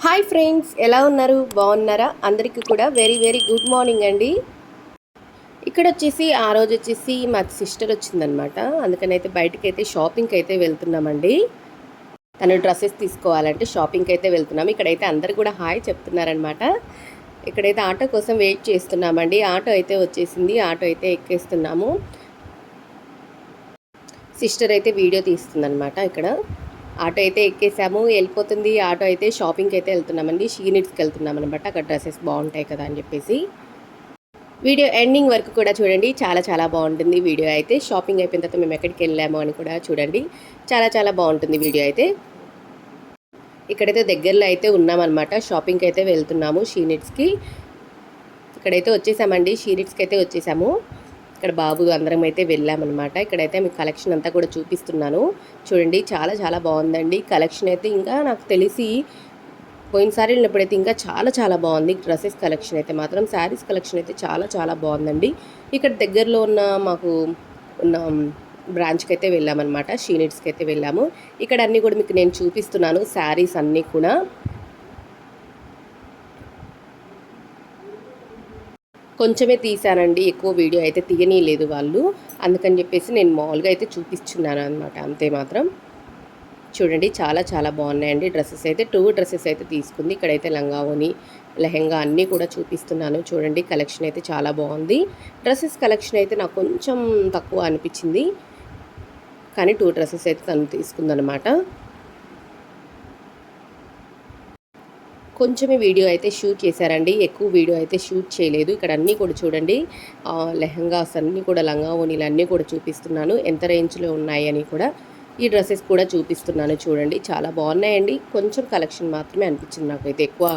Hi friends, ఎలా ఉన్నారు? బాగున్నారా? అందరికీ కూడా వెరీ వెరీ గుడ్ మార్నింగ్ అండి. ఇక్కడ వచ్చేసి ఆ రోజు వచ్చేసి మా సిస్టర్ వచ్చిందనమాట. అందుకనైతే బయటకైతే షాపింగ్కి అయితే వెళ్తున్నామండి. తను డ్రెస్సెస్ తీసుకోవాలంటే షాపింగ్కి అయితే వెళ్తున్నాము. ఇక్కడైతే అందరు కూడా హాయ్ చెప్తున్నారనమాట. ఇక్కడైతే ఆటో కోసం వెయిట్ చేస్తున్నామండి. ఆటో అయితే వచ్చేసింది. ఆటో అయితే ఎక్కేస్తున్నాము. సిస్టర్ అయితే వీడియో తీస్తుందనమాట. ఇక్కడ ఆటో అయితే ఎక్కేసాము, వెళ్ళిపోతుంది. ఆటో అయితే షాపింగ్కి అయితే వెళ్తున్నామండి. షీనిట్స్కి వెళ్తున్నాం అనమాట. అక్కడ డ్రెస్సెస్ బాగుంటాయి కదా అని చెప్పేసి. వీడియో ఎండింగ్ వరకు కూడా చూడండి, చాలా చాలా బాగుంటుంది వీడియో అయితే. షాపింగ్ అయిపోయిన తర్వాత మేము ఎక్కడికి వెళ్ళాము అని కూడా చూడండి, చాలా చాలా బాగుంటుంది వీడియో అయితే. ఇక్కడైతే దగ్గరలో అయితే ఉన్నామన్నమాట. షాపింగ్కి అయితే వెళ్తున్నాము షీనిట్స్కి. ఇక్కడైతే వచ్చేసామండి, షీనిట్స్కి అయితే వచ్చేసాము. ఇక్కడ బాబు అందరం అయితే వెళ్ళామన్నమాట. ఇక్కడైతే మీకు కలెక్షన్ అంతా కూడా చూపిస్తున్నాను చూడండి, చాలా చాలా బాగుందండి కలెక్షన్ అయితే. ఇంకా నాకు తెలిసి పోయినసారి వెళ్ళినప్పుడైతే ఇంకా చాలా చాలా బాగుంది డ్రెస్సెస్ కలెక్షన్ అయితే మాత్రం. శారీస్ కలెక్షన్ అయితే చాలా చాలా బాగుందండి. ఇక్కడ దగ్గరలో ఉన్న మాకు ఉన్న బ్రాంచ్కి అయితే వెళ్ళామన్నమాట. షీనిట్స్కి అయితే వెళ్ళాము. ఇక్కడ అన్నీ కూడా మీకు నేను చూపిస్తున్నాను శారీస్ అన్నీ కూడా. కొంచెమే తీసానండి, ఎక్కువ వీడియో అయితే తీయనీయలేదు వాళ్ళు. అందుకని చెప్పేసి నేను మామూలుగా అయితే చూపిస్తున్నాను అనమాట, అంతే మాత్రం. చూడండి, చాలా చాలా బాగున్నాయండి డ్రెస్సెస్ అయితే. 2 డ్రెస్సెస్ అయితే తీసుకుంది. ఇక్కడైతే లంగావోని, లెహెంగా అన్నీ కూడా చూపిస్తున్నాను చూడండి. కలెక్షన్ అయితే చాలా బాగుంది. డ్రెస్సెస్ కలెక్షన్ అయితే నాకు కొంచెం తక్కువ అనిపించింది, కానీ 2 డ్రెస్సెస్ అయితే తను తీసుకుందనమాట. కొంచెమే వీడియో అయితే షూట్ చేశారండి, ఎక్కువ వీడియో అయితే షూట్ చేయలేదు. ఇక్కడ అన్నీ కూడా చూడండి, లెహంగాస్ అన్నీ కూడా, లంగా ఓనీలు అన్నీ కూడా చూపిస్తున్నాను ఎంత రేంజ్లో ఉన్నాయి అని కూడా. ఈ డ్రెస్సెస్ కూడా చూపిస్తున్నాను చూడండి, చాలా బాగున్నాయండి. కొంచెం కలెక్షన్ మాత్రమే అనిపించింది నాకైతే, ఎక్కువ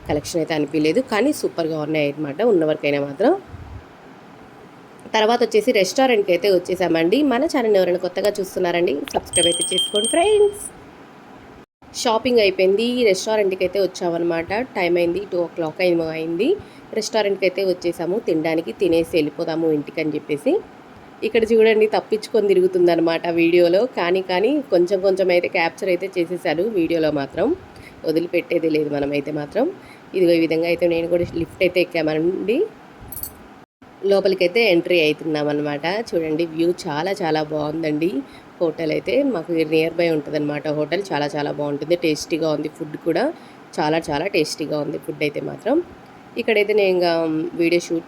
కలెక్షన్ అయితే అనిపించలేదు, కానీ సూపర్గా ఉన్నాయి అనమాట ఉన్నవరకైనా మాత్రం. తర్వాత వచ్చేసి రెస్టారెంట్కి అయితే వచ్చేసామండి. మన ఛానల్ ఎవరైనా కొత్తగా చూస్తున్నారండి, సబ్స్క్రైబ్ అయితే చేసుకోండి ఫ్రెండ్స్. షాపింగ్ అయిపోయింది, రెస్టారెంట్కి అయితే వచ్చామన్నమాట. టైం అయింది, 2 o'clock అయింది. రెస్టారెంట్కి అయితే వచ్చేసాము, తినడానికి. తినేసి వెళ్ళిపోదాము ఇంటికి అని చెప్పేసి. ఇక్కడ చూడండి, తప్పించుకొని తిరుగుతుందనమాట వీడియోలో. కానీ కొంచెం కొంచెం అయితే క్యాప్చర్ అయితే చేసేసాను వీడియోలో మాత్రం, వదిలిపెట్టేది లేదు మనమైతే మాత్రం. ఇదిగో ఈ విధంగా అయితే నేను కూడా లిఫ్ట్ అయితే ఎక్కామండి. లోపలికైతే ఎంట్రీ అవుతున్నాం అనమాట. చూడండి, వ్యూ చాలా చాలా బాగుందండి. హోటల్ అయితే మాకు నియర్ బై ఉంటుంది అనమాట. హోటల్ చాలా చాలా బాగుంటుంది, టేస్టీగా ఉంది ఫుడ్ కూడా, చాలా చాలా టేస్టీగా ఉంది ఫుడ్ అయితే మాత్రం. ఇక్కడైతే నేను ఇంకా వీడియో షూట్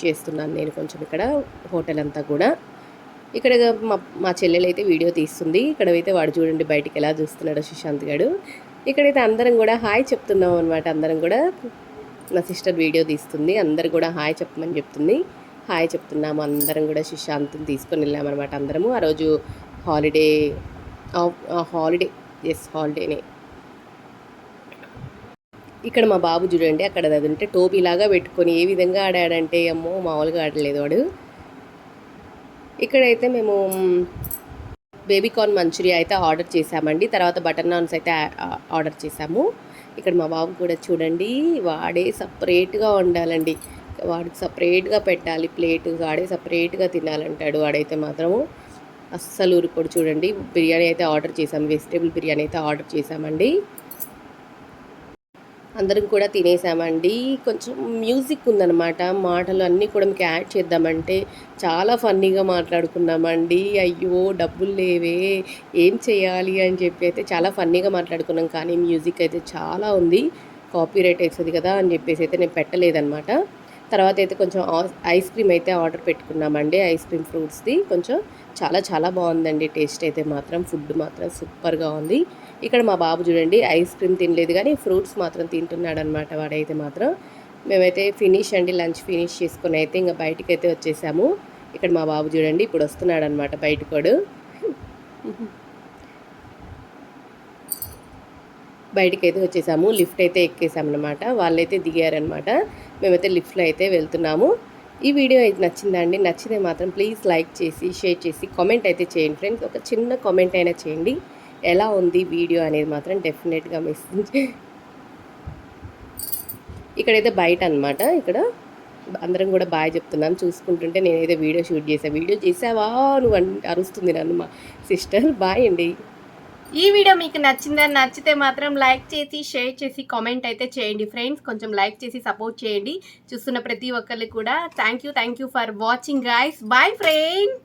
చేస్తున్నాను నేను కొంచెం ఇక్కడ హోటల్ అంతా కూడా. ఇక్కడ మా చెల్లెలు అయితే వీడియో తీస్తుంది. ఇక్కడైతే వాడు చూడండి బయటికి ఎలా చూస్తున్నాడు సుశాంత్ గారు. ఇక్కడైతే అందరం కూడా హాయ్ చెప్తున్నాం అనమాట. అందరం కూడా, నా సిస్టర్ వీడియో తీస్తుంది, అందరు కూడా హాయ్ చెప్పమని చెప్తుంది. హాయ్ చెప్తున్నాము అందరం కూడా. సుశాంత్ని తీసుకొని వెళ్ళామన్నమాట అందరము. ఆ రోజు హాలిడే, హాలిడేనే. ఇక్కడ మా బాబు చూడండి, అక్కడ అదంటే టోపీలాగా పెట్టుకొని ఏ విధంగా ఆడాడంటే, అమ్మో మామూలుగా ఆడలేదు వాడు. ఇక్కడైతే మేము బేబీకార్న్ మంచూరియా అయితే ఆర్డర్ చేసామండి. తర్వాత బటర్ నాన్స్ అయితే ఆర్డర్ చేసాము. ఇక్కడ మా బాబు కూడా చూడండి, వాడే సపరేట్గా వండాలండి, వాడికి సపరేట్గా పెట్టాలి ప్లేటు, వాడే సపరేట్గా తినాలంటాడు వాడైతే మాత్రము. అస్సలు ఊరుకోడు. చూడండి, బిర్యానీ అయితే ఆర్డర్ చేసాము, వెజిటేబుల్ బిర్యానీ అయితే ఆర్డర్ చేసామండి. అందరం కూడా తినేసామండి. కొంచెం మ్యూజిక్ ఉందన్నమాట, మాటలు అన్నీ కూడా మీకు యాడ్ చేద్దామంటే చాలా ఫన్నీగా మాట్లాడుకున్నామండి. అయ్యో డబ్బులు లేవే, ఏం చేయాలి అని చెప్పి అయితే చాలా ఫన్నీగా మాట్లాడుకున్నాం. కానీ మ్యూజిక్ అయితే చాలా ఉంది, కాపీరైట్ అవుతుంది కదా అని చెప్పేసి అయితే నేను పెట్టలేదన్నమాట. తర్వాత అయితే కొంచెం ఐస్ క్రీమ్ అయితే ఆర్డర్ పెట్టుకున్నామండి, ఐస్ క్రీమ్ ఫ్రూట్స్ది కొంచెం. చాలా చాలా బాగుందండి టేస్ట్ అయితే మాత్రం, ఫుడ్ మాత్రం సూపర్గా ఉంది. ఇక్కడ మా బాబు చూడండి, ఐస్ క్రీమ్ తినలేదు కానీ ఫ్రూట్స్ మాత్రం తింటున్నాడు అనమాట వాడైతే మాత్రం. మేమైతే లంచ్ ఫినిష్ చేసుకొని అయితే ఇంకా బయటికి అయితే వచ్చేసాము. ఇక్కడ మా బాబు చూడండి, ఇప్పుడు వస్తున్నాడు అనమాట బయటకు వాడు. బయటికి అయితే వచ్చేసాము, లిఫ్ట్ అయితే ఎక్కేసామన్నమాట. వాళ్ళైతే దిగారనమాట, మేమైతే లిఫ్ట్లో అయితే వెళ్తున్నాము. ఈ వీడియో అయితే నచ్చిందా అండి? నచ్చితే మాత్రం ప్లీజ్ లైక్ చేసి, షేర్ చేసి, కామెంట్ అయితే చేయండి ఫ్రెండ్స్. ఒక చిన్న కామెంట్ అయినా చేయండి, ఎలా ఉంది వీడియో అనేది మాత్రం డెఫినెట్గా మెసేజ్. ఇక్కడైతే బయట అనమాట, ఇక్కడ అందరం కూడా బాయ్ చెప్తున్నాను. చూసుకుంటుంటే నేనైతే వీడియో షూట్ చేసాను. వీడియో చేసావా నువ్వు అరుస్తుంది నన్ను మా సిస్టర్. బాయ్ అండి. ఈ వీడియో మీకు నచ్చిందని నచ్చితే మాత్రం లైక్ చేసి షేర్ చేసి కామెంట్ అయితే చేయండి ఫ్రెండ్స్. కొంచెం లైక్ చేసి సపోర్ట్ చేయండి చూస్తున్న ప్రతి ఒక్కరికి కూడా. Thank you for watching guys. Bye friends.